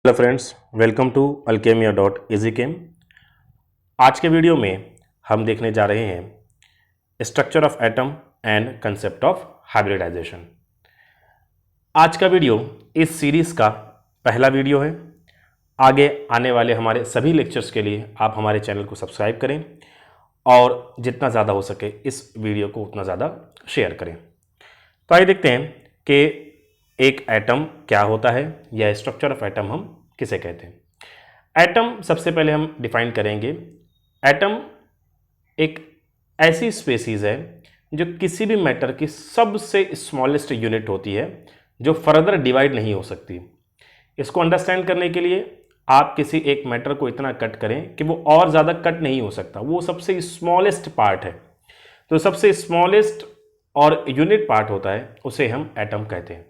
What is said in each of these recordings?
Hello friends, welcome to alchemia.easychem। आज के video में हम देखने जा रहे हैं structure of atom and concept of hybridisation. आज का वीडियो इस सीरीज़ का पहला वीडियो है। आगे आने वाले हमारे सभी लेक्चर्स के लिए आप हमारे चैनल को सब्सक्राइब करें और जितना ज़्यादा हो सके इस वीडियो को उतना ज़्यादा शेयर करें। तो आइए देखते हैं कि एक एटम क्या होता है या स्ट्रक्चर ऑफ एटम हम किसे कहते हैं। एटम सबसे पहले हम डिफाइन करेंगे। एटम एक ऐसी स्पेसीज है जो किसी भी मैटर की सबसे स्मॉलेस्ट यूनिट होती है जो फर्दर डिवाइड नहीं हो सकती। इसको अंडरस्टैंड करने के लिए आप किसी एक मैटर को इतना कट करें कि वो और ज़्यादा कट नहीं हो सकता, वो सबसे स्मॉलेस्ट पार्ट है। तो सबसे स्मॉलेस्ट और यूनिट पार्ट होता है, उसे हम एटम कहते हैं।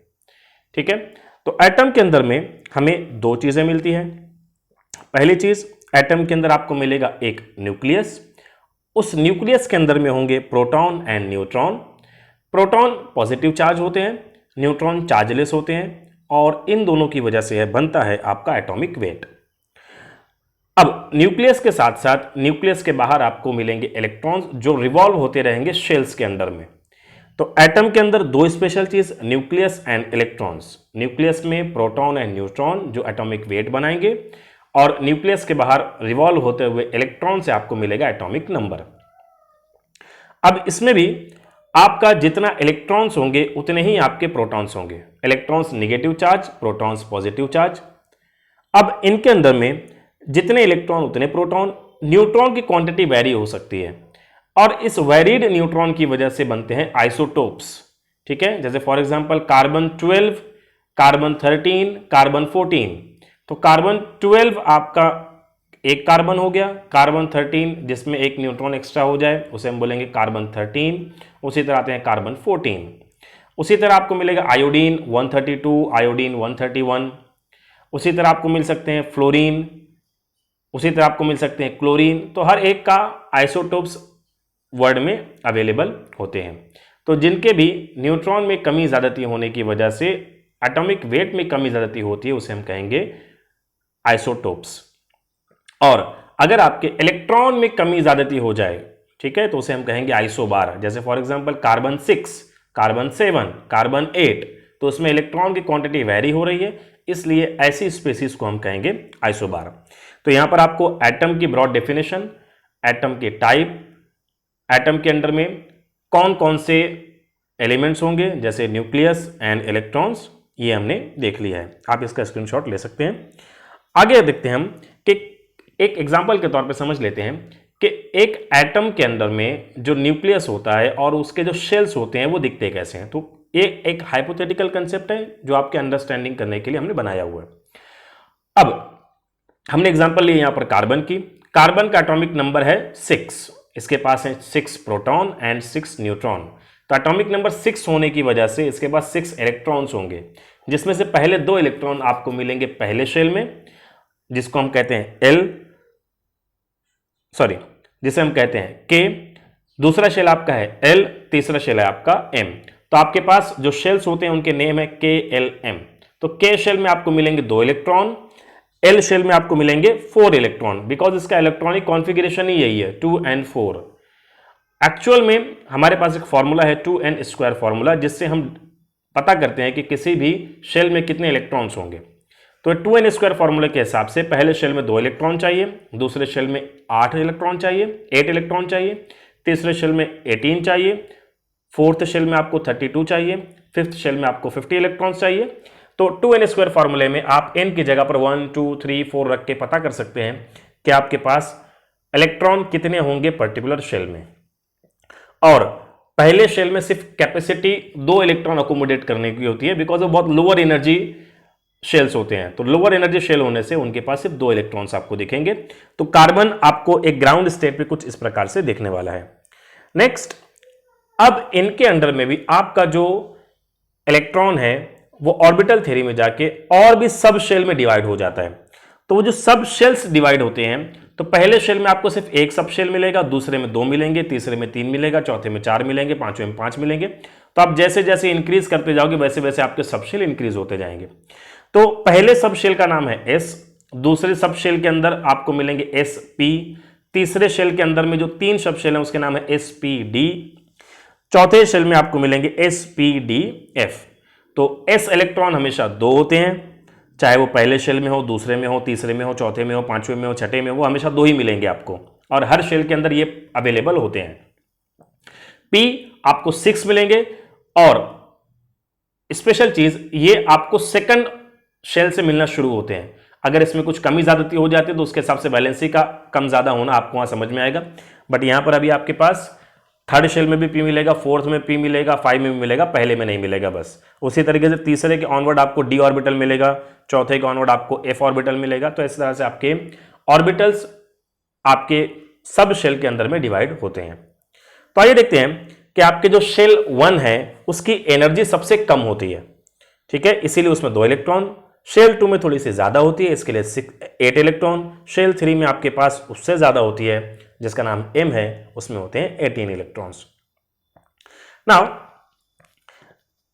ठीक है, तो एटम के अंदर में हमें दो चीजें मिलती हैं। पहली चीज, एटम के अंदर आपको मिलेगा एक न्यूक्लियस। उस न्यूक्लियस के अंदर में होंगे proton and neutron. Proton positive charge होते हैं, न्यूट्रॉन चार्जलेस होते हैं, और इन दोनों की वजह से बनता है आपका एटॉमिक वेट। अब न्यूक्लियस के साथ साथ न्यूक्लियस के बाहर आपको मिलेंगे इलेक्ट्रॉन्स जो रिवॉल्व होते रहेंगे शेल्स के अंदर में। तो एटम के अंदर दो स्पेशल चीज, न्यूक्लियस एंड इलेक्ट्रॉन्स। न्यूक्लियस में प्रोटॉन एंड न्यूट्रॉन जो एटॉमिक वेट बनाएंगे, और न्यूक्लियस के बाहर रिवॉल्व होते हुए इलेक्ट्रॉन से आपको मिलेगा एटॉमिक नंबर। अब इसमें भी आपका जितना इलेक्ट्रॉन्स होंगे उतने ही आपके प्रोटॉन्स होंगे। Electrons negative charge, protons positive charge. अब इनके अंदर में जितने इलेक्ट्रॉन उतने प्रोटॉन। न्यूट्रॉन की क्वांटिटी वेरी हो सकती है, और इस वेरिड न्यूट्रॉन की वजह से बनते हैं आइसोटोप्स। ठीक है, जैसे for example carbon 12, carbon 13, carbon 14। तो कार्बन 12 आपका एक कार्बन हो गया, कार्बन 13 जिसमें एक न्यूट्रॉन एक्स्ट्रा हो जाए उसे हम बोलेंगे कार्बन 13। उसी तरह आते हैं कार्बन 14। उसी तरह आपको मिलेगा आयोडीन 132, आयोडीन 131। उसी तरह आपको मिल सकते हैं फ्लोरीन, उसी तरह आपको मिल सकते हैं क्लोरीन। तो हर एक का आइसोटोप्स वर्ड में अवेलेबल होते हैं। तो जिनके भी न्यूट्रॉन में कमी ज़्यादती होने की वजह से एटॉमिक वेट में कमी ज़्यादती होती है, उसे हम कहेंगे आइसोटोप्स। और अगर आपके इलेक्ट्रॉन में कमी ज़्यादती हो जाए, ठीक है, तो उसे हम कहेंगे आइसोबार। जैसे for example carbon 6, carbon 7, carbon 8। तो उसमें इलेक्ट्रॉन की क्वांटिटी वेरी हो रही है, इसलिए ऐसी स्पेसीज को हम कहेंगे आइसोबार। तो यहां पर आपको एटम की ब्रॉड डेफिनेशन, एटम के टाइप, एटम के अंदर में कौन कौन से एलिमेंट्स होंगे जैसे न्यूक्लियस एंड इलेक्ट्रॉन्स, ये हमने देख लिया है। आप इसका स्क्रीनशॉट ले सकते हैं। आगे देखते हैं हम कि एक एग्जांपल के तौर पे समझ लेते हैं कि एक एटम के अंदर में जो न्यूक्लियस होता है और उसके जो शेल्स होते हैं वो दिखते कैसे हैं। तो ये एक हाइपोथेटिकल कंसेप्ट है जो आपके अंडरस्टैंडिंग करने के लिए हमने बनाया हुआ है। अब हमने एग्जांपल लिया यहां पर कार्बन की। कार्बन का एटॉमिक नंबर है 6। इसके पास है 6 प्रोटॉन एंड 6 न्यूट्रॉन। तो एटॉमिक नंबर 6 होने की वजह से इसके पास 6 इलेक्ट्रॉन्स होंगे, जिसमें से पहले 2 इलेक्ट्रॉन आपको मिलेंगे पहले शेल में, जिसको हम कहते हैं जिसे हम कहते हैं K। दूसरा शेल आपका है L, तीसरा शेल है आपका M। तो आपके पास जो शेल्स होते हैं उनके नेम है KLM। तो K शेल में आपको मिलेंगे 2 इलेक्ट्रॉन, L शेल में आपको मिलेंगे 4 इलेक्ट्रॉन, बिकॉज इसका इलेक्ट्रॉनिक कॉन्फ़िगरेशन ही यही है 2 and 4। एक्चुअल में हमारे पास एक फॉर्मूला है 2n स्क्वायर फॉर्मूला, जिससे हम पता करते हैं कि किसी भी शेल में कितने इलेक्ट्रॉन्स होंगे। तो 2n स्क्वायर फॉर्मूले के हिसाब से पहले शेल में 2 इलेक्ट्रॉन चाहिए, दूसरे शेल में 8 इलेक्ट्रॉन चाहिए, 8 इलेक्ट्रॉन चाहिए, तीसरे शेल में 18 चाहिए, फोर्थ शेल में आपको 32 चाहिए, फिफ्थ शेल में आपको 50 इलेक्ट्रॉन्स चाहिए। तो 2n स्क्वायर फॉर्मूले में आप n की जगह पर 1, 2, 3, 4 रख के पता कर सकते हैं कि आपके पास इलेक्ट्रॉन कितने होंगे पर्टिकुलर शेल में। और पहले शेल में सिर्फ कैपेसिटी 2 इलेक्ट्रॉन अकोमोडेट करने की होती है, बिकॉज वो बहुत लोअर एनर्जी शेल्स होते हैं। तो लोअर एनर्जी शेल होने से उनके पास सिर्फ 2 इलेक्ट्रॉन्स आपको दिखेंगे। तो कार्बन आपको एक ग्राउंड स्टेट पे कुछ इस प्रकार से दिखने वाला है। नेक्स्ट, अब इनके अंदर में भी आपका जो इलेक्ट्रॉन है वो ऑर्बिटल थ्योरी में जाके और भी सब शेल में डिवाइड हो जाता है। तो वो जो सब शेल्स डिवाइड होते हैं, तो पहले शेल में आपको सिर्फ एक सब शेल मिलेगा, दूसरे में 2 मिलेंगे, तीसरे में 3 मिलेगा, चौथे में 4 मिलेंगे, पांचवें में 5 मिलेंगे। तो आप जैसे जैसे इंक्रीज करते जाओगे वैसे वैसे आपके सब शेल इंक्रीज होते जाएंगे। तो पहले सब शेल का नाम है s, दूसरे सब शेल के अंदर आपको मिलेंगे sp, तीसरे शेल के अंदर में जो 3 सब शेल है उसके नाम है spd, चौथे शेल में आपको मिलेंगे spdf। तो s इलेक्ट्रॉन हमेशा 2 होते हैं, चाहे वो पहले शेल में हो, दूसरे में हो, तीसरे में हो, चौथे में हो, पांचवें में हो, छठे में हो, वो हमेशा 2 ही मिलेंगे आपको, और हर शेल के अंदर ये अवेलेबल होते हैं। p आपको 6 मिलेंगे, और स्पेशल चीज ये आपको सेकंड शेल से मिलना शुरू होते हैं। अगर इसमें कुछ कमी ज्यादती हो जाती है तो उसके हिसाब से वैलेंसी का कम ज्यादा होना आपको वहां समझ में आएगा। बट यहां पर अभी आपके पास थर्ड शेल में भी p मिलेगा, फोर्थ में p मिलेगा, 5 में भी मिलेगा, पहले में नहीं मिलेगा बस। उसी तरीके से तीसरे के ऑनवर्ड आपको d ऑर्बिटल मिलेगा, चौथे के ऑनवर्ड आपको f ऑर्बिटल मिलेगा। तो इस तरह से आपके ऑर्बिटल्स आपके सब शेल के अंदर में डिवाइड होते हैं। तो आइए देखते हैं कि आपके जो शेल 1 है उसकी एनर्जी सबसे कम होती है, ठीक है, इसीलिए उसमें 2 इलेक्ट्रॉन। शेल 2 में थोड़ी सी ज्यादा होती है, इसके लिए 8 इलेक्ट्रॉन। शेल 3 में आपके पास उससे ज्यादा होती है, जिसका नाम m है, उसमें होते हैं 18 इलेक्ट्रॉन्स। नाउ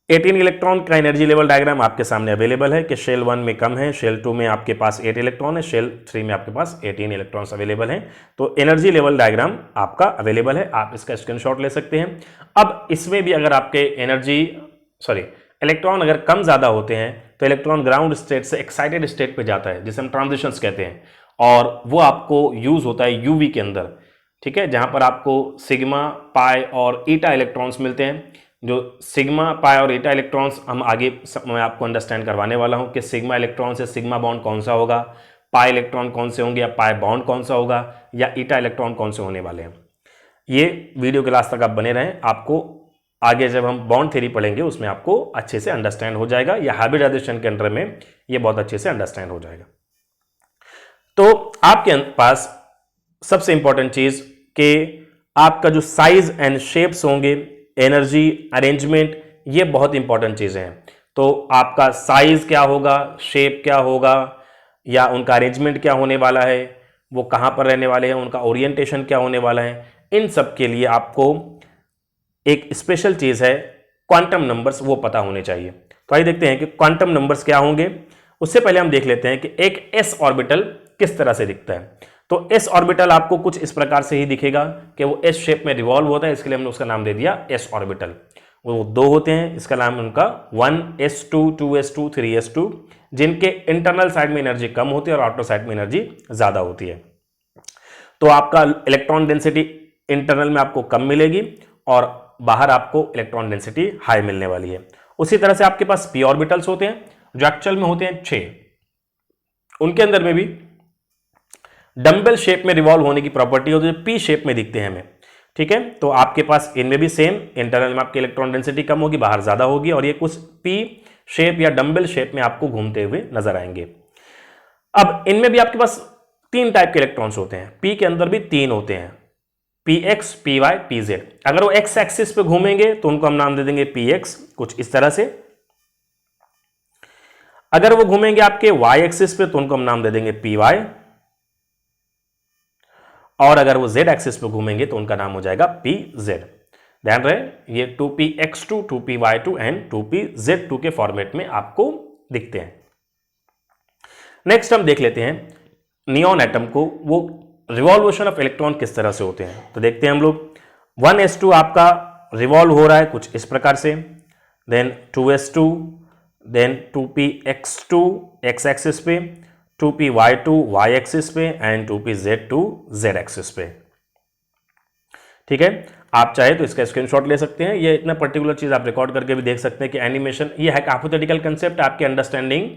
18 इलेक्ट्रॉन का एनर्जी लेवल डायग्राम आपके सामने अवेलेबल है कि शेल 1 में कम है, शेल 2 में आपके पास 8 इलेक्ट्रॉन है, शेल 3 में आपके पास 18 इलेक्ट्रॉन्स अवेलेबल हैं। तो एनर्जी लेवल डायग्राम आपका अवेलेबल है, आप इसका स्क्रीनशॉट ले सकते हैं। अब इसमें भी अगर आपके इलेक्ट्रॉन अगर कम ज्यादा होते हैं तो इलेक्ट्रॉन ग्राउंड स्टेट से एक्साइटेड स्टेट पे जाता है, जिसे हम ट्रांजिशंस कहते हैं, और वो आपको यूज होता है यूवी के अंदर, ठीक है, जहां पर आपको सिग्मा, पाई और ईटा इलेक्ट्रॉन्स मिलते हैं। जो सिग्मा, पाई और ईटा इलेक्ट्रॉन्स हम आगे मैं आपको अंडरस्टैंड करवाने वाला हूं कि सिग्मा इलेक्ट्रॉन से सिग्मा बॉन्ड कौन सा होगा, पाई इलेक्ट्रॉन कौन से होंगे, या पाई बॉन्ड कौन सा होगा, या ईटा इलेक्ट्रॉन कौन से होने वाले हैं। ये वीडियो के लास्ट तक आप बने रहें, आपको आगे जब हम बॉन्ड थ्योरी पढ़ेंगे उसमें आपको अच्छे से अंडरस्टैंड हो जाएगा, या हाइब्रिडाइजेशन के अंदर में ये बहुत अच्छे से अंडरस्टैंड हो जाएगा। तो आपके पास सबसे इंपॉर्टेंट चीज कि आपका जो साइज एंड शेप्स होंगे, एनर्जी अरेंजमेंट, ये बहुत इंपॉर्टेंट चीजें हैं। तो आपका साइज क्या होगा, शेप क्या होगा, या उनका अरेंजमेंट क्या होने वाला है, वो कहां पर रहने वाले हैं, उनका ओरिएंटेशन क्या होने वाला है, इन सब के लिए आपको एक स्पेशल चीज है क्वांटम नंबर्स, वो पता होने चाहिए। तो आइए देखते हैं कि क्वांटम नंबर्स क्या होंगे। उससे पहले हम देख लेते हैं कि एक s ऑर्बिटल किस तरह से दिखता है। तो s ऑर्बिटल आपको कुछ इस प्रकार से ही दिखेगा कि वो s शेप में रिवॉल्व होता है, इसके लिए हमने उसका नाम दे दिया s ऑर्बिटल। वो 2 होते हैं, इसका नाम उनका 1s2, 2s2, 3s2, जिनके इंटरनल साइड में एनर्जी कम होती है और आउटर साइड में एनर्जी ज्यादा होती है। तो आपका इलेक्ट्रॉन डेंसिटी इंटरनल में आपको कम मिलेगी और बाहर आपको इलेक्ट्रॉन डेंसिटी हाई मिलने वाली है। उसी तरह से आपके पास p ऑर्बिटल्स होते हैं, जो एक्चुअल में होते हैं 6। उनके अंदर में भी डंबल शेप में रिवॉल्व होने की प्रॉपर्टी होती है, p शेप में दिखते हैं हमें, ठीक है। तो आपके पास इनमें भी सेम, इंटरनल में आपकी इलेक्ट्रॉन डेंसिटी कम होगी, बाहर ज्यादा होगी, और ये कुछ p शेप या डंबल शेप में आपको घूमते हुए नजर आएंगे। अब इनमें भी आपके पास 3 टाइप के इलेक्ट्रॉन्स होते हैं, p के अंदर भी 3 होते हैं, px, py, pz। अगर वो x एक्सिस पे घूमेंगे तो उनको हम नाम दे देंगे px, कुछ इस तरह से। अगर वो घूमेंगे आपके y एक्सिस पे तो उनको हम नाम दे देंगे py, और अगर वो z एक्सिस पे घूमेंगे तो उनका नाम हो जाएगा pz। ध्यान रहे, ये 2px2, 2py2 एंड 2pz2 के फॉर्मेट में आपको दिखते हैं। नेक्स्ट हम देख लेते हैं नियॉन एटम को, वो रिवॉल्यूशन ऑफ इलेक्ट्रॉन किस तरह से होते हैं। तो देखते हैं हम लोग, 1s2 आपका रिवॉल्व हो रहा है कुछ इस प्रकार से, then 2s2, then 2px2 x axis पे, 2py2 y एक्सिस पे एंड 2pz2 z एक्सिस पे, ठीक है। आप चाहे तो इसका स्क्रीनशॉट ले सकते हैं, ये इतना पर्टिकुलर चीज आप रिकॉर्ड करके भी देख सकते हैं कि एनिमेशन, ये है हाइपोथेटिकल कंसेप्ट आपके अंडरस्टैंडिंग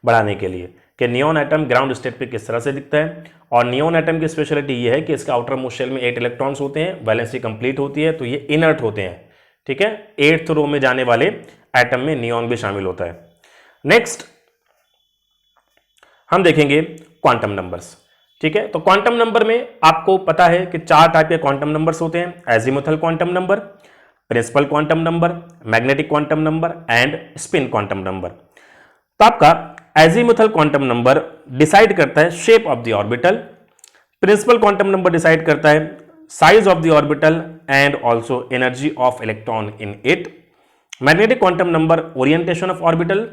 बढ़ाने के लिए कि नियॉन एटम ग्राउंड स्टेट पे किस तरह से दिखता है। और नियॉन एटम की स्पेशलिटी ये है कि इसका आउटर मोस्ट शेल में 8 इलेक्ट्रॉन्स होते हैं, वैलेंसी कंप्लीट होती है, तो ये इनर्ट होते हैं, ठीक है। 8th रो में जाने वाले एटम में नियॉन भी शामिल होता है। नेक्स्ट हम देखेंगे क्वांटम नंबर्स, ठीक है। तो क्वांटम नंबर में आपको पता है कि 4 टाइप के क्वांटम नंबर्स होते हैं, azimuthal quantum number, principal quantum number, magnetic quantum number and spin quantum number. तो आपका एजीमुथल क्वांटम नंबर डिसाइड करता है shape of the orbital, principal quantum number decide करता है size of the orbital and also energy of electron in it, magnetic quantum number orientation of orbital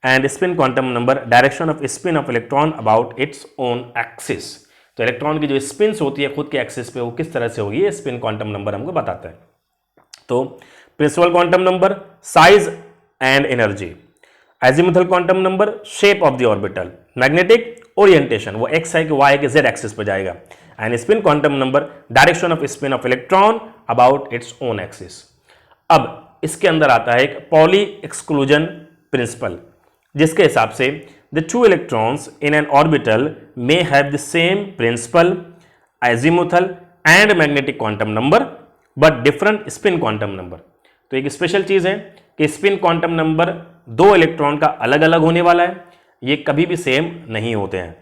and spin quantum number direction of spin of electron about its own axis. तो electron की जो spins होती है खुद के axis पे वो किस तरह से होगी, ये स्पिन क्वांटम नंबर हमको बताता है। तो principal quantum number, size and energy, azimuthal quantum number, shape of the orbital, magnetic orientation, वो एक्स है कि वाई है कि जेड एक्सिस पर जाएगा, and spin quantum number direction of spin of electron about its own axis. अब इसके अंदर आता है एक पॉली एक्सक्लूजन प्रिंसिपल, जिसके हिसाब से the two electrons in an orbital may have the same principal, azimuthal and magnetic quantum number but different spin quantum number. तो एक स्पेशल चीज है कि स्पिन क्वांटम नंबर दो इलेक्ट्रॉन का अलग अलग होने वाला है, ये कभी भी सेम नहीं होते हैं।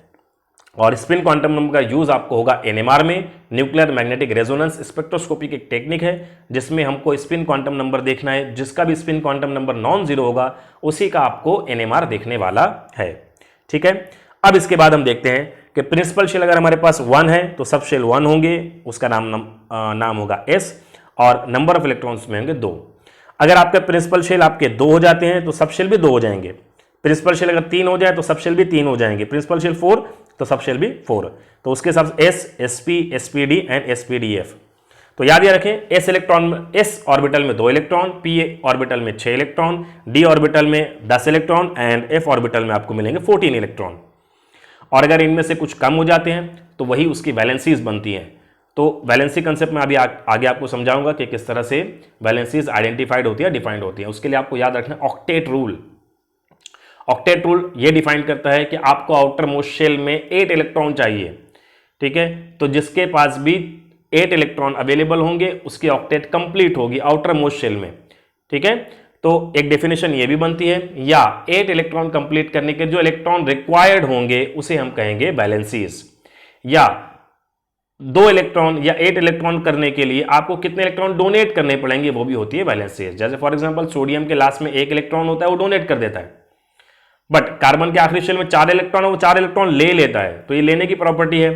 और स्पिन क्वांटम नंबर का यूज आपको होगा एनएमआर में, न्यूक्लियर मैग्नेटिक रेजोनेंस स्पेक्ट्रोस्कोपी की एक टेक्निक है जिसमें हमको स्पिन क्वांटम नंबर देखना है, जिसका भी spin quantum number non zero होगा उसी का आपको एनएमआर देखने वाला है। ठीक है, अब इसके बाद हम देखते हैं कि प्रिंसिपल शेल अगर हमारे पास 1 है तो सब शेल 1 होंगे, उसका नाम होगा S, और नंबर ऑफ इलेक्ट्रॉन्स में होंगे 2। अगर आपके प्रिंसिपल शेल आपके 2 हो जाते हैं तो सब शेल भी 2 हो जाएंगे। प्रिंसिपल शेल अगर 3 हो जाए तो सब शेल भी 3 हो जाएंगे। प्रिंसिपल शेल 4 तो सब शेल भी 4। तो उसके हिसाब से S, SP, SPD and SPDF। तो याद रखें, S इलेक्ट्रॉन में, S ऑर्बिटल में 2 इलेक्ट्रॉन, P ऑर्बिटल में 6 इलेक्ट्रॉन, D ऑर्बिटल में 10 इलेक्ट्रॉन एंड F ऑर्बिटल में आपको मिलेंगे 14 इलेक्ट्रॉन। और अगर इनमें से कुछ कम हो जाते हैं तो वही उसकी वैलेंसीज बनती हैं। तो वैलेंसी कंसेप्ट में अभी आगे आपको समझाऊंगा कि किस तरह से वैलेंसीज आइडेंटिफाइड होती है, डिफाइंड होती है। उसके लिए आपको याद रखना ऑक्टेट रूल। ऑक्टेट रूल ये डिफाइन करता है कि आपको आउटर मोस्ट शेल में 8 इलेक्ट्रॉन चाहिए। ठीक है, तो जिसके पास भी 8 इलेक्ट्रॉन अवेलेबल होंगे उसकी ऑक्टेट कंप्लीट होगी आउटर मोस्ट शेल में। ठीक है, तो एक डेफिनेशन ये भी बनती है, या 8 इलेक्ट्रॉन कंप्लीट करने के जो इलेक्ट्रॉन रिक्वायर्ड होंगे उसे हम कहेंगे वैलेंसीज। या 2 इलेक्ट्रॉन या 8 इलेक्ट्रॉन करने के लिए आपको कितने इलेक्ट्रॉन डोनेट करने पड़ेंगे वो भी होती है वैलेंसीज। जैसे फॉर एग्जांपल सोडियम के लास्ट में 1 इलेक्ट्रॉन होता है, वो डोनेट कर देता है, बट कार्बन के आखिरी शेल में 4 इलेक्ट्रॉन है, वो 4 इलेक्ट्रॉन ले लेता है, तो ये लेने की प्रॉपर्टी है।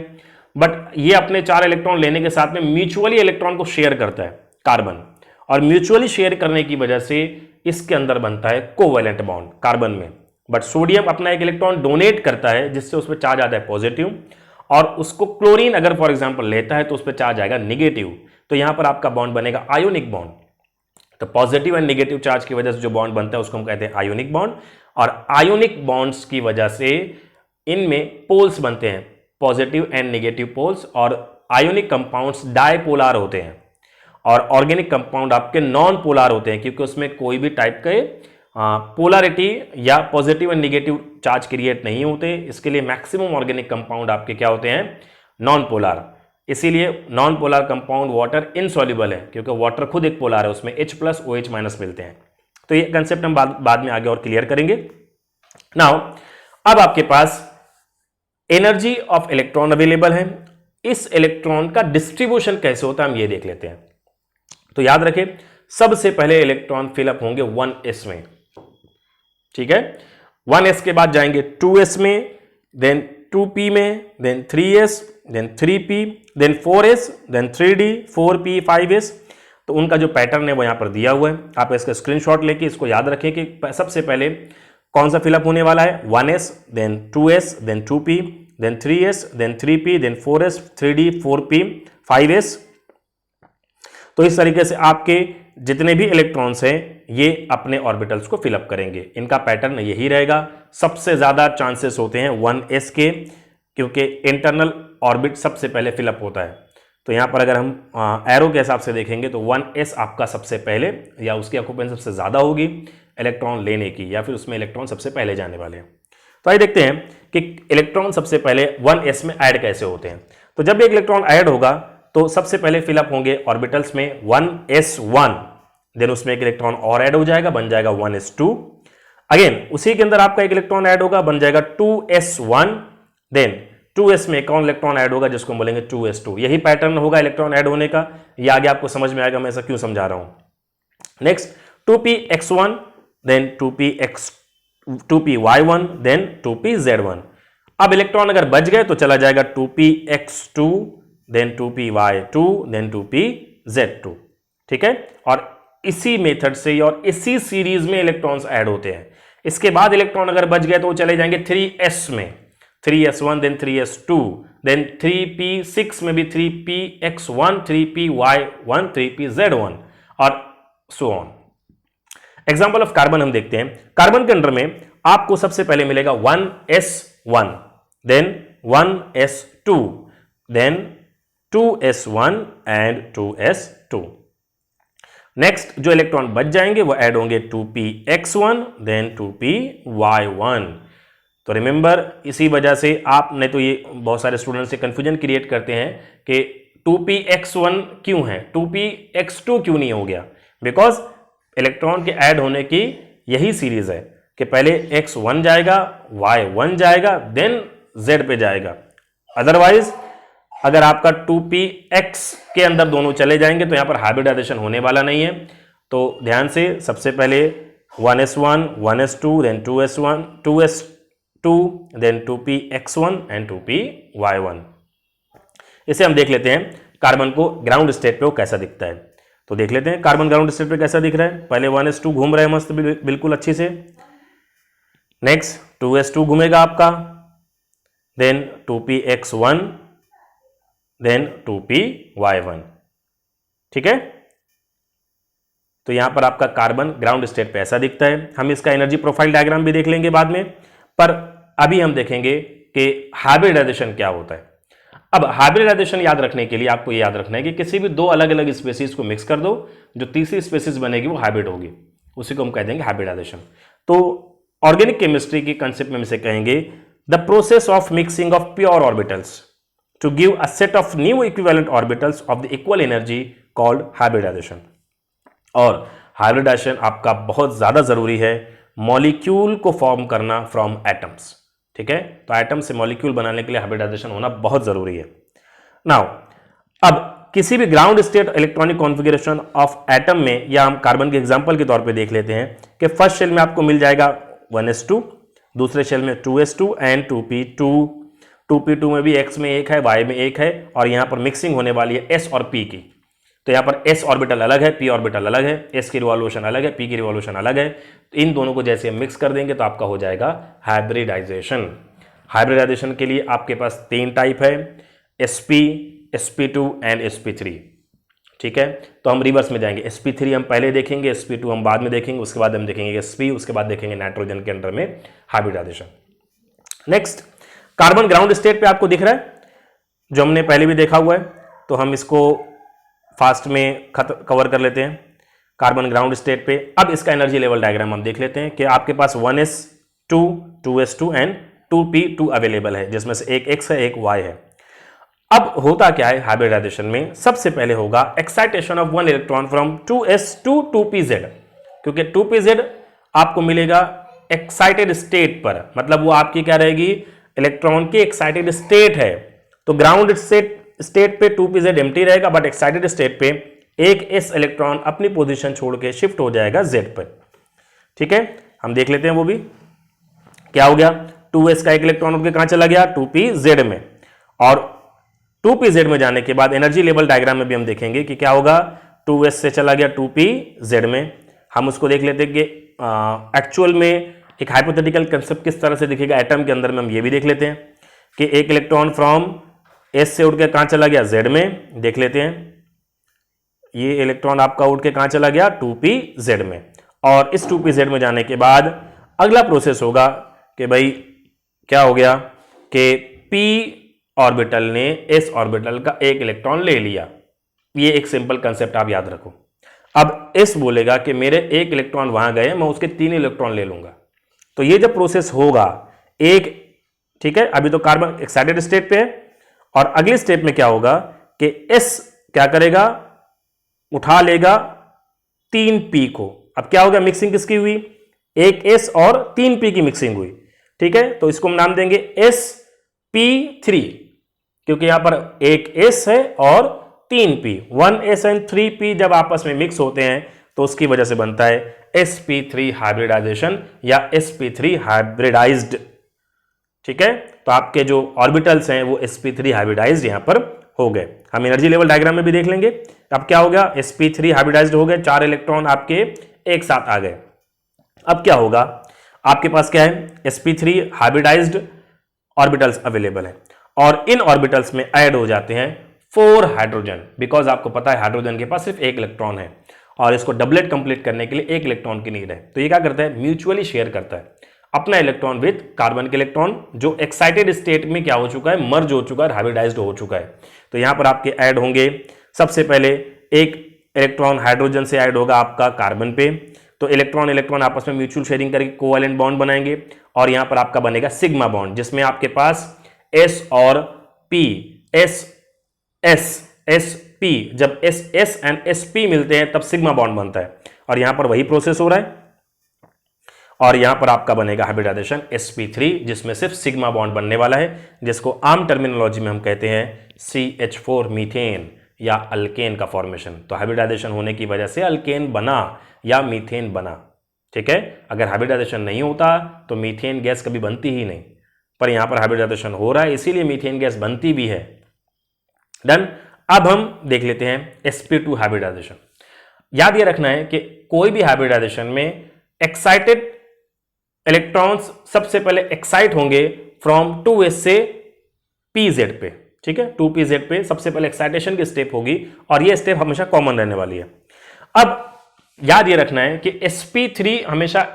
बट ये अपने 4 इलेक्ट्रॉन लेने के साथ में म्यूचुअली इलेक्ट्रॉन को शेयर करता है कार्बन, और म्यूचुअली शेयर करने की वजह से इसके अंदर बनता है कोवैलेंट बॉन्ड कार्बन में। बट सोडियम अपना 1 इलेक्ट्रॉन डोनेट करता है जिससे उस पर चार्ज आता है पॉजिटिव, और उसको क्लोरीन अगर फॉर एग्जांपल लेता है तो उस पर चार्ज आएगा निगेटिव। तो यहां पर आपका बॉन्ड बनेगा आयोनिक बॉन्ड। तो पॉजिटिव एंड निगेटिव चार्ज की वजह से जो बॉन्ड बनता है उसको हम कहते हैं आयोनिक बॉन्ड। और आयोनिक बॉन्ड्स की वजह से इनमें पोल्स बनते हैं, पॉजिटिव एंड निगेटिव पोल्स, और आयोनिक कंपाउंड्स डायपोलार होते हैं और ऑर्गेनिक कंपाउंड आपके नॉन पोलार होते हैं, क्योंकि उसमें कोई भी टाइप के पोलैरिटी या positive and negative charge create नहीं होते। इसके लिए मैक्सिमम ऑर्गेनिक कंपाउंड आपके क्या होते हैं, नॉन पोलार। इसीलिए non polar compound water insoluble है, क्योंकि वाटर खुद एक पोलार है, उसमें H+ OH- मिलते हैं। तो ये कंसेप्ट हम बाद में आगे और क्लियर करेंगे। नाउ अब आपके पास एनर्जी ऑफ इलेक्ट्रॉन अवेलेबल है, इस इलेक्ट्रॉन का डिस्ट्रीब्यूशन कैसे होता है हम ये देख लेते हैं। तो याद रखें, सबसे पहले इलेक्ट्रॉन फिलअप होंगे 1s में। ठीक है, 1s के बाद जाएंगे 2s में, देन 2p में, then 3s, then 3p, then 4s, then 3d, 4p, 5s। तो उनका जो पैटर्न है वो यहां पर दिया हुआ है, आप इसका स्क्रीनशॉट लेके इसको याद रखें कि सबसे पहले कौन सा फिलअप होने वाला है, 1s, then 2s, then 2p, then 3s, then 3p, then 4s, 3d, 4p, 5s। तो इस तरीके से आपके जितने भी इलेक्ट्रॉन्स हैं ये अपने ऑर्बिटल्स को फिलअप करेंगे। इनका पैटर्न यही रहेगा। सबसे ज़्यादा चांसेस होते हैं 1s के, क्योंकि इंटरनल ऑर्बिट सबसे पहले फिलअप होता है। तो यहाँ पर अगर हम एरो के हिसाब से देखेंगे तो 1s आपका सबसे पहले, या उसकी ऑक्यूपेंसी सबसे ज़्यादा होगी इलेक्ट्रॉन लेने की, या फिर उसमें इलेक्ट्रॉन सबसे पहले जाने वाले हैं। तो आइए देखते हैं कि इलेक्ट्रॉन सबसे पहले 1s में ऐड कैसे होते हैं। तो जब एक इलेक्ट्रॉन ऐड होगा तो सबसे पहले फिलअप होंगे ऑर्बिटल्स में 1s1, देन उसमें एक इलेक्ट्रॉन और ऐड हो जाएगा, बन जाएगा 1s2। अगेन उसी के अंदर आपका एक इलेक्ट्रॉन ऐड होगा, बन जाएगा 2s1, देन 2s में एक और इलेक्ट्रॉन ऐड होगा जिसको हम बोलेंगे 2s2। यही पैटर्न होगा इलेक्ट्रॉन ऐड होने का। ये आगे आपको समझ में आएगा मैं ऐसा क्यों समझा रहा हूं। Next 2px1, then 2py1, then 2pz1। अब इलेक्ट्रॉन अगर बच गए तो चला जाएगा 2px2, then 2py2, then 2pz2। ठीक है, और इसी मेथड से और इसी सीरीज में इलेक्ट्रॉन्स ऐड होते हैं। इसके बाद इलेक्ट्रॉन अगर बच गए तो वो चले जाएंगे 3s में, 3s1 then 3s2 then 3p6 में भी 3px1 3py1 3pz1 और so on. Example of carbon हम देखते हैं। कार्बन के अंदर में आपको सबसे पहले मिलेगा 1s1 then 1s2 then 2s1 and 2s2। Next जो इलेक्ट्रॉन बच जाएंगे वो ऐड होंगे 2px1 देन 2py1। तो रिमेंबर, इसी वजह से आपने तो ये बहुत सारे स्टूडेंट्स से कंफ्यूजन क्रिएट करते हैं कि 2px1 क्यों है, 2px2 क्यों नहीं हो गया। बिकॉज इलेक्ट्रॉन के ऐड होने की यही सीरीज है कि पहले x1 जाएगा, y1 जाएगा, देन z पे जाएगा। अदरवाइज अगर आपका 2px के अंदर दोनों चले जाएंगे तो यहां पर हाइब्रिडाइजेशन होने वाला नहीं है। तो ध्यान से सबसे पहले 1s1 1s2 then 2s1 2s2 then 2px1 and 2py1। इसे हम देख लेते हैं कार्बन को ग्राउंड स्टेट पे वो कैसा दिखता है। तो देख लेते हैं कार्बन ग्राउंड स्टेट पे कैसा दिख रहा है। पहले 1s2 घूम रहा है मस्त बिल्कुल अच्छी से। नेक्स्ट 2s2 घूमेगा आपका, देन 2px1 देन 2py1। ठीक है, तो यहां पर आपका कार्बन ग्राउंड स्टेट पे ऐसा दिखता है। हम इसका एनर्जी प्रोफाइल डायग्राम भी देख लेंगे बाद में, पर अभी हम देखेंगे कि हाइब्रिडाइजेशन क्या होता है। अब हाइब्रिडाइजेशन याद रखने के लिए आपको याद रखना है कि किसी भी दो अलग अलग स्पेसीज को मिक्स कर दो, जो तीसरी स्पेसीज बनेगी वो हाइब्रिड होगी, उसी को हम कह देंगे हाइब्रिडाइजेशन। तो ऑर्गेनिक केमिस्ट्री के कंसेप्ट में इसे कहेंगे the process of mixing of pure orbitals to give a set of new equivalent orbitals of the equal energy called hybridization। और हाइब्रिडाइजेशन आपका बहुत ज्यादा जरूरी है मॉलिक्यूल को फॉर्म करना फ्रॉम एटम्स। ठीक है, तो एटम से मॉलिक्यूल बनाने के लिए हाइब्रिडाइजेशन होना बहुत जरूरी है। नाउ अब किसी भी ground state electronic configuration of atom में, या हम कार्बन के एग्जांपल के तौर पे देख लेते हैं कि फर्स्ट शेल में आपको मिल जाएगा 1s2, दूसरे शेल में 2s2 एंड 2p2। 2p2 में भी x में एक है, y में एक है, और यहां पर मिक्सिंग होने वाली है s और p की। तो यहां पर s ऑर्बिटल अलग है, p ऑर्बिटल अलग है, s की रिवॉल्यूशन अलग है, p की रिवॉल्यूशन अलग है। तो इन दोनों को जैसे हम मिक्स कर देंगे तो आपका हो जाएगा हाइब्रिडाइजेशन। हाइब्रिडाइजेशन के लिए आपके पास 3 टाइप है, sp, sp2 एंड sp3। ठीक है, तो हम रिवर्स में जाएंगे। sp3 हम पहले देखेंगे, sp2 हम बाद में देखेंगे, उसके बाद हम देखेंगे sp, उसके बाद देखेंगे नाइट्रोजन के अंदर में hybridisation. Next carbon ground state पे आपको दिख रहा है, जो हमने पहले भी देखा हुआ है, तो हम इसको फास्ट में कवर कर लेते हैं। कार्बन ग्राउंड स्टेट पे अब इसका एनर्जी लेवल डायग्राम हम देख लेते हैं कि आपके पास 1s2 2s2 and 2p2 available है, जिसमें से एक x है एक y है। अब होता क्या है हाइब्रिडाइजेशन में, सबसे पहले होगा excitation of one electron from 2s to 2pz, क्योंकि 2pz आपको मिलेगा एक्साइटेड स्टेट पर, मतलब वो आपकी क्या रहेगी, इलेक्ट्रॉन की एक्साइटेड स्टेट है। तो ग्राउंड स्टेट पे 2pz एम्प्टी रहेगा, बट एक्साइटेड स्टेट पे एक s इलेक्ट्रॉन अपनी पोजीशन छोड़ के शिफ्ट हो जाएगा z पर। ठीक है, हम देख लेते हैं वो भी क्या हो गया। 2s का एक इलेक्ट्रॉन उठ के कहां चला गया, 2pz में, और 2pz में जाने के बाद एनर्जी लेवल डायग्राम में भी हम देखेंगे कि क्या होगा। 2s से चला गया 2pz में। हम उसको देख लेते हैं कि एक्चुअल में एक हाइपोथेटिकल कंसेप्ट किस तरह से दिखेगा एटम के अंदर में, हम ये भी देख लेते हैं कि एक इलेक्ट्रॉन फ्रॉम s से उठ के कहां चला गया, z में। देख लेते हैं, ये इलेक्ट्रॉन आपका उठ के कहां चला गया, 2pz में। और इस 2pz में जाने के बाद अगला प्रोसेस होगा कि भाई क्या हो गया कि p ऑर्बिटल ने s ऑर्बिटल का एक इलेक्ट्रॉन ले लिया। ये एक सिंपल कंसेप्ट आप याद रखो। अब s बोलेगा कि मेरे एक इलेक्ट्रॉन वहां गए, मैं उसके 3 इलेक्ट्रॉन ले लूंगा। तो ये जब प्रोसेस होगा एक, ठीक है, अभी तो कार्बन एक्साइटेड स्टेट पे है, और अगले स्टेप में क्या होगा कि s क्या करेगा, उठा लेगा 3p को। अब क्या हो गया, मिक्सिंग किसकी हुई, एक s और 3p की मिक्सिंग हुई। ठीक है, तो इसको हम नाम देंगे sp3, क्योंकि यहां पर एक s है और 3p, 1s एंड 3p जब आपस में मिक्स होते हैं तो उसकी वजह से बनता है sp3 हाइब्रिडाइजेशन या sp3 हाइब्रिडाइज्ड। ठीक है, तो आपके जो ऑर्बिटल्स हैं वो sp3 हाइब्रिडाइज्ड यहां पर हो गए। हम एनर्जी लेवल डायग्राम में भी देख लेंगे। अब क्या हो गया, sp3 हाइब्रिडाइज्ड हो गए, 4 इलेक्ट्रॉन आपके एक साथ आ गए। अब क्या होगा, आपके पास क्या है, sp3 हाइब्रिडाइज्ड ऑर्बिटल्स अवेलेबल है और इन ऑर्बिटल्स में ऐड हो जाते हैं 4 हाइड्रोजन, बिकॉज आपको पता है हाइड्रोजन के पास सिर्फ एक इलेक्ट्रॉन है और इसको डबलेट कंप्लीट करने के लिए एक इलेक्ट्रॉन की नीड है। तो ये क्या करता है, म्यूचुअली शेयर करता है अपना इलेक्ट्रॉन विद कार्बन के इलेक्ट्रॉन, जो एक्साइटेड स्टेट में क्या हो चुका है, मर्ज हो चुका है, हाइब्रिडाइज्ड हो चुका है। तो यहां पर आपके ऐड होंगे, सबसे पहले एक इलेक्ट्रॉन हाइड्रोजन से ऐड होगा आपका कार्बन पे, तो इलेक्ट्रॉन इलेक्ट्रॉन आपस में म्यूचुअल शेयरिंग करके कोवैलेंट बॉन्ड बनाएंगे और यहां पर आपका बनेगा सिग्मा बॉन्ड, जिसमें आपके पास S और P, SP, जब S एंड SP मिलते हैं तब सिग्मा बॉन्ड बनता है और यहां पर वही प्रोसेस हो रहा है और यहां पर आपका बनेगा हाइब्रिडाइजेशन sp3, जिसमें सिर्फ सिग्मा बॉन्ड बनने वाला है, जिसको आम टर्मिनोलॉजी में हम कहते हैं CH4 मीथेन या अल्केन का फॉर्मेशन। तो हाइब्रिडाइजेशन होने की वजह से अल्केन बना या मीथेन बना, ठीक है। अगर हाइब्रिडाइजेशन नहीं होता तो मीथेन गैस कभी बनती ही नहीं, पर यहां पर हाइब्रिडाइजेशन हो रहा है इसीलिए मीथेन गैस बनती भी है। डन। अब हम देख लेते हैं sp2 हाइब्रिडाइजेशन। याद ये रखना है कि कोई भी हाइब्रिडाइजेशन में एक्साइटेड इलेक्ट्रॉन्स सबसे पहले एक्साइट होंगे फ्रॉम 2s से pz पे, ठीक है। 2pz पे सबसे पहले एक्साइटेशन की स्टेप होगी और ये स्टेप हमेशा कॉमन रहने वाली है। अब याद ये रखना है कि sp3 हमेशा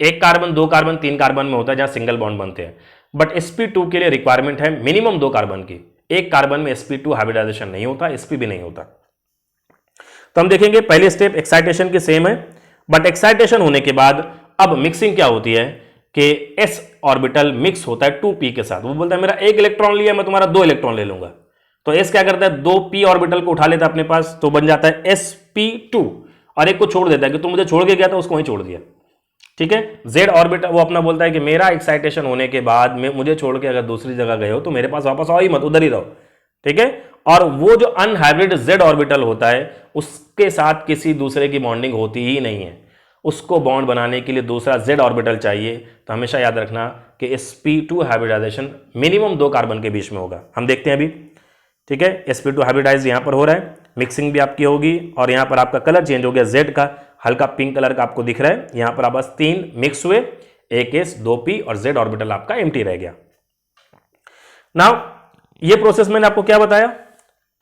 एक कार्बन, दो कार्बन, तीन कार्बन में होता है जहां सिंगल बॉन्ड बनते हैं, बट sp2 के लिए रिक्वायरमेंट है मिनिमम 2 कार्बन की। एक कार्बन में sp2 हाइब्रिडाइजेशन नहीं होता, sp भी नहीं होता। तो हम देखेंगे पहले स्टेप एक्साइटेशन की सेम है, बट एक्साइटेशन होने के बाद अब मिक्सिंग क्या होती है कि s ऑर्बिटल मिक्स होता है 2p के साथ। वो बोलता है मेरा एक इलेक्ट्रॉन लिया, मैं तुम्हारा 2 इलेक्ट्रॉन ले लूंगा। तो s क्या करता है, 2p ऑर्बिटल को उठा लेता है अपने पास, तो बन जाता है sp2 और एक को छोड़ देता है कि तू मुझे छोड़ के गया था, उसको वहीं छोड़ दिया, ठीक है। z ऑर्बिटल वो अपना बोलता है कि मेरा एक्साइटेशन होने के बाद में मुझे छोड़ के अगर दूसरी जगह गए हो तो मेरे पास वापस आओ ही मत, उधर ही रहो, ठीक है। और वो जो अनहाइब्रिड z ऑर्बिटल होता है उसके साथ किसी दूसरे की बॉन्डिंग होती ही नहीं है, उसको बॉन्ड बनाने के लिए दूसरा z ऑर्बिटल चाहिए। तो हमेशा याद रखना कि sp2 हाइब्रिडाइजेशन मिनिमम 2 कार्बन के बीच में होगा। हम देखते हैं अभी, ठीक है। sp2 हाइब्रिडाइज यहां पर हो रहा है, मिक्सिंग भी आपकी होगी और यहां पर आपका कलर चेंज हो गया, z का हल्का पिंक कलर का आपको दिख रहा है। यहां पर आप बस 3 मिक्स हुए, एक s 2p और z ऑर्बिटल आपका एम्प्टी रह गया। नाउ ये प्रोसेस मैंने आपको क्या बताया,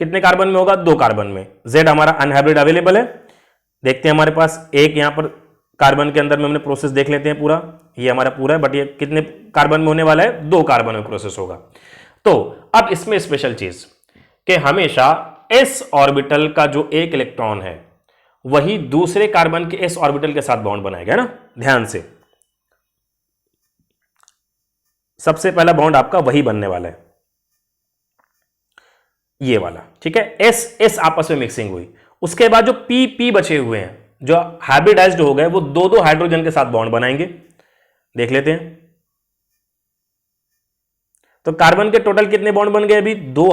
कितने कार्बन में होगा, 2 कार्बन में। z हमारा अनहाइब्रिड अवेलेबल है, देखते हैं हमारे पास एक यहां पर कार्बन के अंदर में हमने प्रोसेस देख लेते हैं पूरा, ये हमारा पूरा है, बट ये कितने कार्बन में होने वाला है, 2 कार्बन में प्रोसेस होगा। तो अब इसमें स्पेशल चीज कि हमेशा s ऑर्बिटल का जो एक इलेक्ट्रॉन है वही दूसरे कार्बन के s ऑर्बिटल के साथ बॉन्ड बनाएगा ना, ध्यान से। सबसे पहला बॉन्ड आपका वही बनने वाला है, ये वाला, ठीक है। s s आपस में मिक्सिंग हुई, उसके बाद जो p p बचे हुए हैं जो हाइब्रिडाइज्ड हो गए वो 2-2 हाइड्रोजन के साथ बॉन्ड बनाएंगे, देख लेते हैं। तो कार्बन के टोटल कितने बॉन्ड बन गए अभी, 2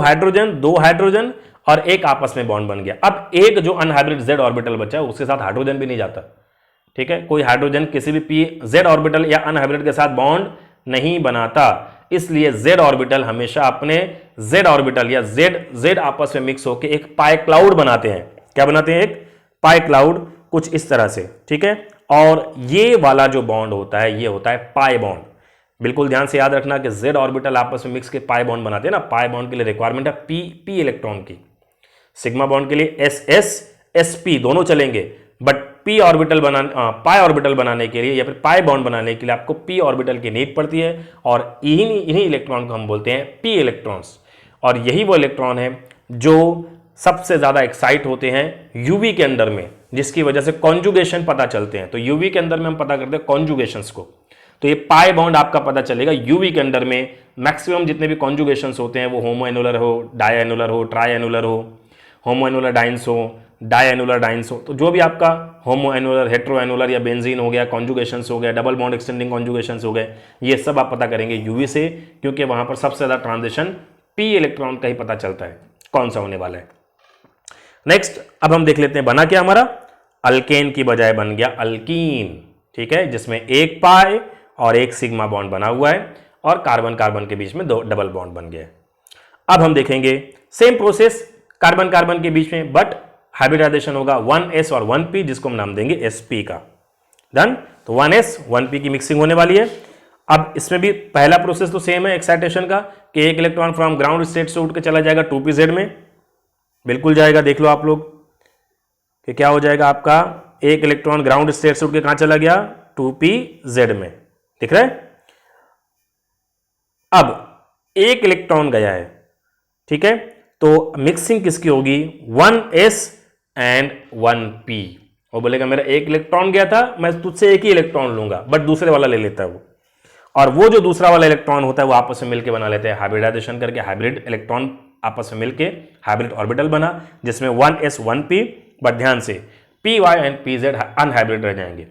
हाइड्रोजन और एक आपस में बॉन्ड बन गया। अब एक जो अनहाइब्रिड z ऑर्बिटल बचा है उसके साथ हाइड्रोजन भी नहीं जाता, ठीक है। कोई हाइड्रोजन किसी भी p z ऑर्बिटल या अनहाइब्रिड के साथ बॉन्ड नहीं बनाता, इसलिए z ऑर्बिटल हमेशा अपने z ऑर्बिटल या z आपस में मिक्स होकर एक पाई क्लाउड बनाते हैं। क्या बनाते हैं, एक पाई क्लाउड, कुछ इस तरह से, ठीक है। और ये वाला जो बॉन्ड होता है ये होता है पाई बॉन्ड। बिल्कुल ध्यान से याद रखना कि z ऑर्बिटल आपस में मिक्स के पाई बॉन्ड बनाते हैं ना, पाई बॉन्ड के लिए रिक्वायरमेंट है p इलेक्ट्रॉन की। सिग्मा बॉन्ड के लिए sp दोनों चलेंगे, but p orbital pi orbital बनाने के लिए या फिर पाई बॉन्ड बनाने के लिए आपको p ऑर्बिटल की नीड पड़ती है और इन्हीं इलेक्ट्रॉन को हम बोलते हैं p इलेक्ट्रॉन्स। और यही वो इलेक्ट्रॉन है जो सबसे ज्यादा एक्साइट होते हैं यूवी के अंदर में, जिसकी वजह से कॉन्जुगेशन पता चलते हैं। तो यूवी के अंदर में हम पता करते हैं कॉन्जुगेशंस को, तो ये पाई बॉन्ड आपका पता चलेगा यूवी के अंदर में। मैक्सिमम जितने भी कॉन्जुगेशंस होते हैं वो होमोएनुलर हो, डायएनुलर हो, ट्राइएनुलर हो, होमोएनुलर डाइंस हो, डायएनुलर डाइंस हो। तो जो भी आपका होमोएनुलर, हेट्रोएनुलर या बेंजीन हो गया, कॉन्जुगेशंस हो गया, डबल बॉन्ड एक्सटेंडिंग कॉन्जुगेशंस हो गए, ये सब आप पता करेंगे यूवी से, क्योंकि वहां पर सबसे ज्यादा ट्रांजिशन p इलेक्ट्रॉन का ही पता चलता है कौन सा होने वाला है। नेक्स्ट अब हम देख लेते हैं बना क्या हमारा, अल्केन की बजाय बन गया अल्कीन, ठीक है, जिसमें एक पाई और एक सिग्मा बॉन्ड बना हुआ है और कार्बन कार्बन के बीच में 2 डबल बॉन्ड बन गए। अब हम देखेंगे सेम प्रोसेस कार्बन कार्बन के बीच में, बट हाइब्रिडाइजेशन होगा 1s और 1p, जिसको हम नाम देंगे sp का, डन। तो 1s 1p की मिक्सिंग होने वाली है। अब इसमें भी पहला प्रोसेस तो सेम है एक्साइटेशन का कि एक इलेक्ट्रॉन फ्रॉम ग्राउंड स्टेट से उठ के चला जाएगा 2pz में, बिल्कुल जाएगा। देख लो आप लोग कि क्या हो जाएगा आपका, एक इलेक्ट्रॉन ग्राउंड स्टेट से उठ के कहां चला गया, 2pz में, दिख रहा है। अब एक इलेक्ट्रॉन गया है, ठीक है, तो मिक्सिंग किसकी होगी, 1s एंड 1p। वो बोलेगा मेरा एक इलेक्ट्रॉन गया था, मैं तुझसे एक ही इलेक्ट्रॉन लूंगा, बट दूसरे वाला ले लेता है वो, और वो जो दूसरा वाला इलेक्ट्रॉन होता है वो आपस में मिलकर बना लेते हैं हाइब्रिडाइजेशन करके, हाइब्रिड इलेक्ट्रॉन आपस में मिलके हाइब्रिड ऑर्बिटल बना, जिसमें 1s 1p, बट ध्यान से py एंड pz अनहाइब्रिड रह जाएंगे।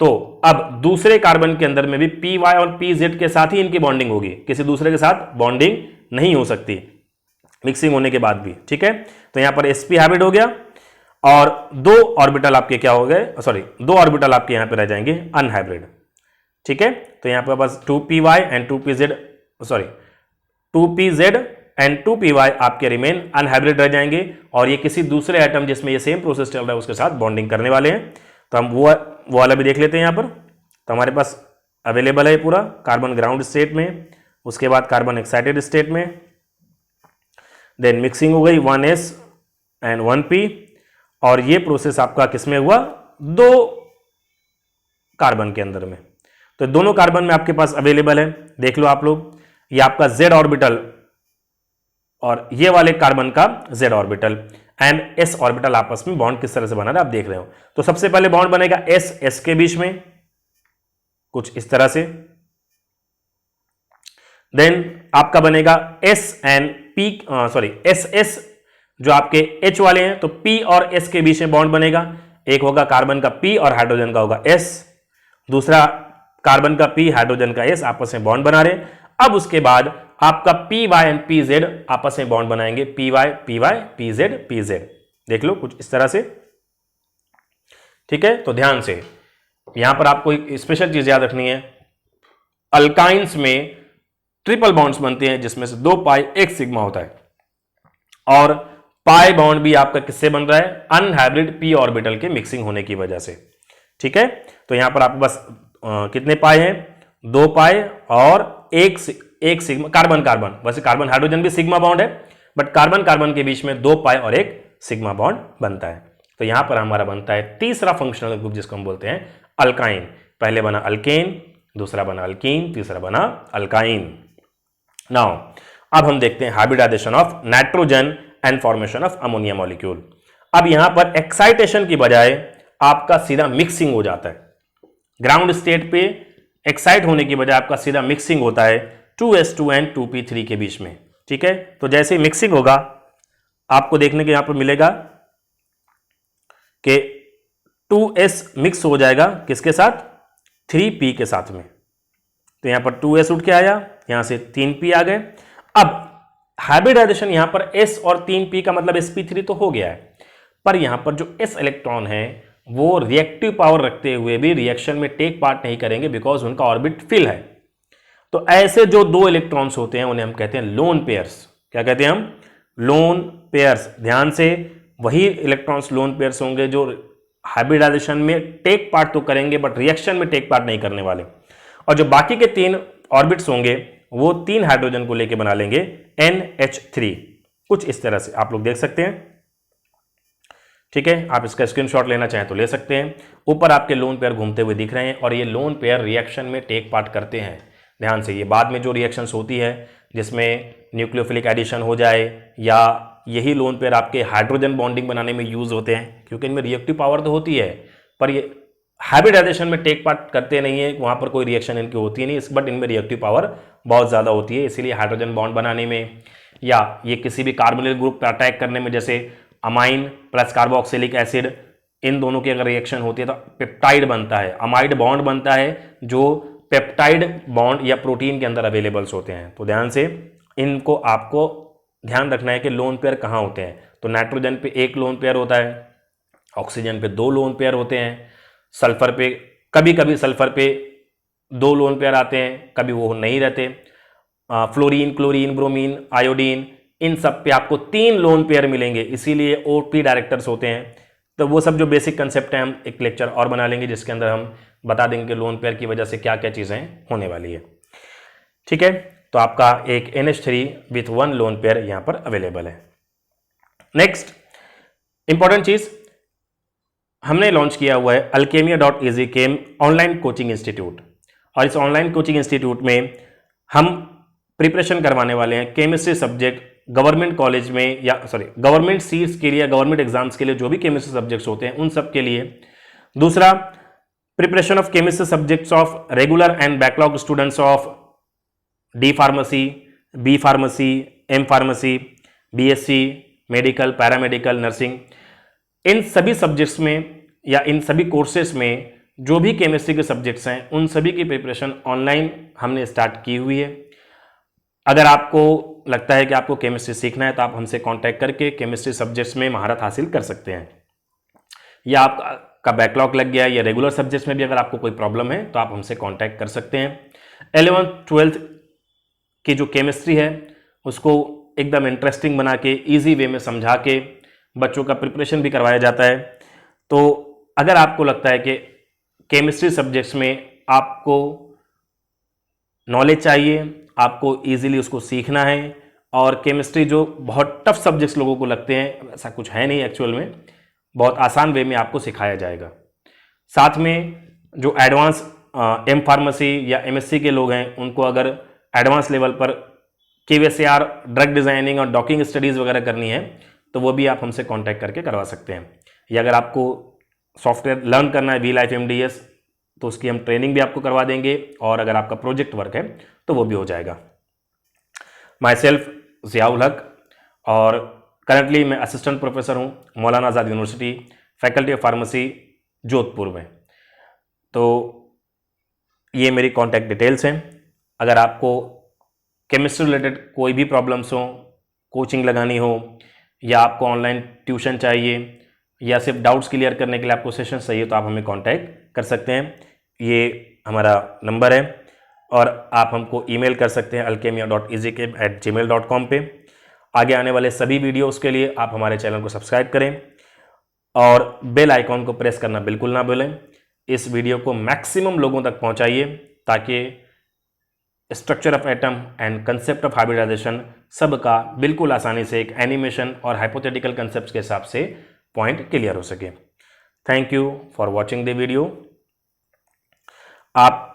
तो अब दूसरे कार्बन के अंदर में भी py और pz के साथ ही इनकी बॉन्डिंग होगी, किसी दूसरे के साथ बॉन्डिंग नहीं हो सकती मिक्सिंग होने के बाद भी, ठीक है। तो यहां पर sp हाइब्रिड हो गया और दो ऑर्बिटल आपके क्या हो गए, सॉरी, दो ऑर्बिटल आपके यहां पे रह जाएंगे अनहाइब्रिड, ठीक है। तो यहां पर बस 2py and 2pz, sorry 2pz and 2py आपके रिमेन अनहाइब्रिड रह जाएंगे, और ये किसी दूसरे एटम जिसमें ये सेम प्रोसेस चल रहा है उसके साथ बॉन्डिंग करने वाले हैं। तो हम वो वाला भी देख लेते हैं यहां पर। तो हमारे पास अवेलेबल है पूरा, कार्बन ग्राउंड स्टेट में, उसके बाद कार्बन एक्साइटेड स्टेट में, देन मिक्सिंग हो गई 1s एंड 1p, और ये प्रोसेस आपका किसमें हुआ, दो कार्बन के अंदर में। तो दोनों कार्बन में आपके पास अवेलेबल है, देख लो आप लोग, ये आपका z ऑर्बिटल और ये वाले कार्बन का z orbital and s orbital आपस में बॉन्ड किस तरह से बना रहा है आप देख रहे हो। तो सबसे पहले बॉन्ड बनेगा s s के बीच में कुछ इस तरह से, देन आपका बनेगा s and p, sorry s s जो आपके H वाले हैं, तो P और S के बीच में बॉन्ड बनेगा, एक होगा कार्बन का P और हाइड्रोजन का होगा S, दूसरा कार्बन का P हाइड्रोजन का S आपस में बॉन्ड बना रहे। अब उसके बाद आपका py एंड pz आपस में बॉन्ड बनाएंगे, py py pz pz, देख लो कुछ इस तरह से, ठीक है। तो ध्यान से यहां पर आपको एक स्पेशल चीज याद रखनी है, अल्काइंस में ट्रिपल बॉन्ड्स बनते हैं जिसमें से 2 पाई 1 सिग्मा होता है, और पाई बॉन्ड भी आपका किससे बन रहा है, अनहाइब्रिड p ऑर्बिटल के मिक्सिंग होने की वजह से, ठीक है। तो यहां पर आपके पास कितने पाई हैं, 2 पाई और एक सिग्मा, कार्बन कार्बन, वैसे कार्बन हाइड्रोजन भी सिग्मा बॉन्ड है, बट कार्बन कार्बन के बीच में 2 पाई और एक सिग्मा बॉन्ड बनता है। तो यहां पर हमारा बनता है तीसरा फंक्शनल ग्रुप जिसको हम बोलते हैं अल्काइन। पहले बना अल्केन, दूसरा बना अल्कीन, तीसरा बना अल्काइन। नाउ अब हम देखते हैं hybridisation of nitrogen and formation of ammonia molecule. अब यहां पर एक्साइटेशन की बजाय आपका सीधा मिक्सिंग हो जाता है, ग्राउंड स्टेट पे एक्साइट होने की बजाय आपका सीधा मिक्सिंग होता है 2s2 एंड 2p3 के बीच में, ठीक है। तो जैसे ही मिक्सिंग होगा आपको देखने के यहां पर मिलेगा कि 2s मिक्स हो जाएगा किसके साथ, 3p के साथ में। तो यहां पर 2s उठ के आया, यहां से 3p आ गए। अब हाइब्रिडाइजेशन यहां पर s और 3p का मतलब sp3 तो हो गया है, पर यहां पर जो s इलेक्ट्रॉन है वो रिएक्टिव पावर रखते हुए भी रिएक्शन में टेक पार्ट नहीं करेंगे बिकॉज उनका ऑर्बिट फिल है। तो ऐसे जो दो इलेक्ट्रॉन्स होते हैं उन्हें हम कहते हैं लोन पेयर्स। क्या कहते हैं हम, लोन पेयर्स। ध्यान से, वही इलेक्ट्रॉन्स लोन पेयर्स होंगे जो हाइब्रिडाइजेशन में टेक पार्ट तो करेंगे बट रिएक्शन में टेक पार्ट नहीं करने वाले, और जो बाकी के 3 ऑर्बिट्स होंगे वो 3 हाइड्रोजन को लेके बना लेंगे NH3, कुछ इस तरह से आप लोग देख सकते हैं, ठीक है। आप इसका स्क्रीनशॉट लेना चाहें तो ले सकते हैं। ऊपर आपके लोन पेयर घूमते हुए दिख रहे हैं और ये लोन पेयर रिएक्शन में टेक पार्ट करते हैं। ध्यान से, ये बाद में जो रिएक्शंस होती है जिसमें न्यूक्लियोफिलिक एडिशन हो जाए, या यही लोन पेयर आपके हाइड्रोजन बॉन्डिंग बनाने में यूज होते हैं, क्योंकि इनमें रिएक्टिव पावर तो होती है पर ये हाइब्रिडाइजेशन में टेक पार्ट करते नहीं है, वहां पर कोई रिएक्शन इनकी होती नहीं, बट इनमें रिएक्टिव पावर बहुत ज़्यादा होती है। इसीलिए हाइड्रोजन बॉन्ड बनाने में या ये किसी भी कार्बोनिल ग्रुप पर अटैक करने में, जैसे अमाइन प्लस कार्बोक्सिलिक एसिड, इन दोनों की अगर रिएक्शन होती है तो पेप्टाइड बनता है, अमाइड बॉन्ड बनता है, जो पेप्टाइड बॉन्ड या प्रोटीन के अंदर अवेलेबल्स होते हैं। तो ध्यान से इनको आपको ध्यान रखना है कि लोन पेयर कहाँ होते हैं। तो नाइट्रोजन पे 1 लोन पेयर होता है, ऑक्सीजन पे 2 लोन पेयर होते हैं, सल्फर पे कभी कभी सल्फर पे 2 लोन पेयर आते हैं, कभी वो नहीं रहते। फ्लोरीन, क्लोरीन, ब्रोमीन, आयोडीन, इन सब पे आपको 3 लोन पेयर मिलेंगे, इसीलिए OP डायरेक्टर्स होते हैं। तो वो सब जो बेसिक कंसेप्ट है हम एक लेक्चर और बना लेंगे जिसके अंदर हम बता देंगे कि लोन पेयर की वजह से क्या क्या चीज़ें होने वाली है। ठीक है, तो आपका एक NH3 विथ 1 लोन पेयर यहाँ पर अवेलेबल है। नेक्स्ट इंपॉर्टेंट चीज़ हमने लॉन्च किया हुआ है alchemia.easychem ऑनलाइन कोचिंग इंस्टीट्यूट, और इस ऑनलाइन कोचिंग इंस्टीट्यूट में हम प्रिपरेशन करवाने वाले हैं केमिस्ट्री सब्जेक्ट गवर्नमेंट कॉलेज में या गवर्नमेंट सीट्स के लिए, गवर्नमेंट एग्जाम्स के लिए जो भी केमिस्ट्री सब्जेक्ट्स होते हैं उन सब के लिए। दूसरा, preparation of chemistry subjects of regular and backlog students of D pharmacy, B pharmacy, M pharmacy, BSc, medical, paramedical, nursing, इन सभी सब्जेक्ट्स में या इन सभी कोर्सेस में जो भी केमिस्ट्री के सब्जेक्ट्स हैं उन सभी की प्रिपरेशन ऑनलाइन हमने स्टार्ट की हुई है। अगर आपको लगता है कि आपको केमिस्ट्री सीखना है तो आप हमसे कांटेक्ट करके केमिस्ट्री सब्जेक्ट्स में महारत हासिल कर सकते हैं, या आपका बैकलॉग लग गया या रेगुलर सब्जेक्ट्स में भी अगर आपको कोई प्रॉब्लम है तो आप हमसे कांटेक्ट कर सकते हैं। 11th 12th की जो केमिस्ट्री है उसको एकदम इंटरेस्टिंग बना के इजी वे में समझा के बच्चों का प्रिपरेशन भी करवाया जाता है। तो अगर आपको लगता है कि केमिस्ट्री सब्जेक्ट्स में आपको नॉलेज चाहिए, आपको इजीली उसको सीखना है, और केमिस्ट्री जो बहुत टफ सब्जेक्ट्स लोगों को लगते हैं ऐसा कुछ है नहीं, एक्चुअल में बहुत आसान वे में आपको सिखाया जाएगा। साथ में जो एडवांस एम फार्मेसी या MSc के लोग हैं उनको अगर एडवांस लेवल पर KVSAR ड्रग डिज़ाइनिंग और डॉकिंग स्टडीज़ वगैरह करनी है तो वो भी आप हमसे कांटेक्ट करके करवा सकते हैं। या अगर आपको सॉफ्टवेयर लर्न करना है VLife MDS तो उसकी हम ट्रेनिंग भी आपको करवा देंगे, और अगर आपका प्रोजेक्ट वर्क है तो वो भी हो जाएगा। माई सेल्फ ज़ियाउल हक, और करंटली मैं असिस्टेंट प्रोफेसर हूँ Maulana Azad university, faculty of pharmacy, Jodhpur में। तो ये मेरी कॉन्टैक्ट डिटेल्स हैं। अगर आपको केमिस्ट्री रिलेटेड कोई भी प्रॉब्लम्स हो, कोचिंग लगानी हो, या आपको ऑनलाइन ट्यूशन चाहिए, या सिर्फ डाउट्स क्लियर करने के लिए आपको सेशन चाहिए तो आप हमें कांटेक्ट कर सकते हैं। ये हमारा नंबर है, और आप हमको ईमेल कर सकते हैं alchemia.easychem@gmail.com पे। आगे आने वाले सभी वीडियोस के लिए आप हमारे चैनल को सब्सक्राइब करें और बेल आइकॉन को प्रेस करना बिल्कुल ना भूलें। इस वीडियो को मैक्सिमम लोगों तक पहुंचाइए ताकि structure of atom and concept of hybridisation सबका बिल्कुल आसानी से एक एनिमेशन और हाइपोथेटिकल कंसेप्ट के हिसाब से पॉइंट क्लियर हो सके। Thank you for watching the video. आप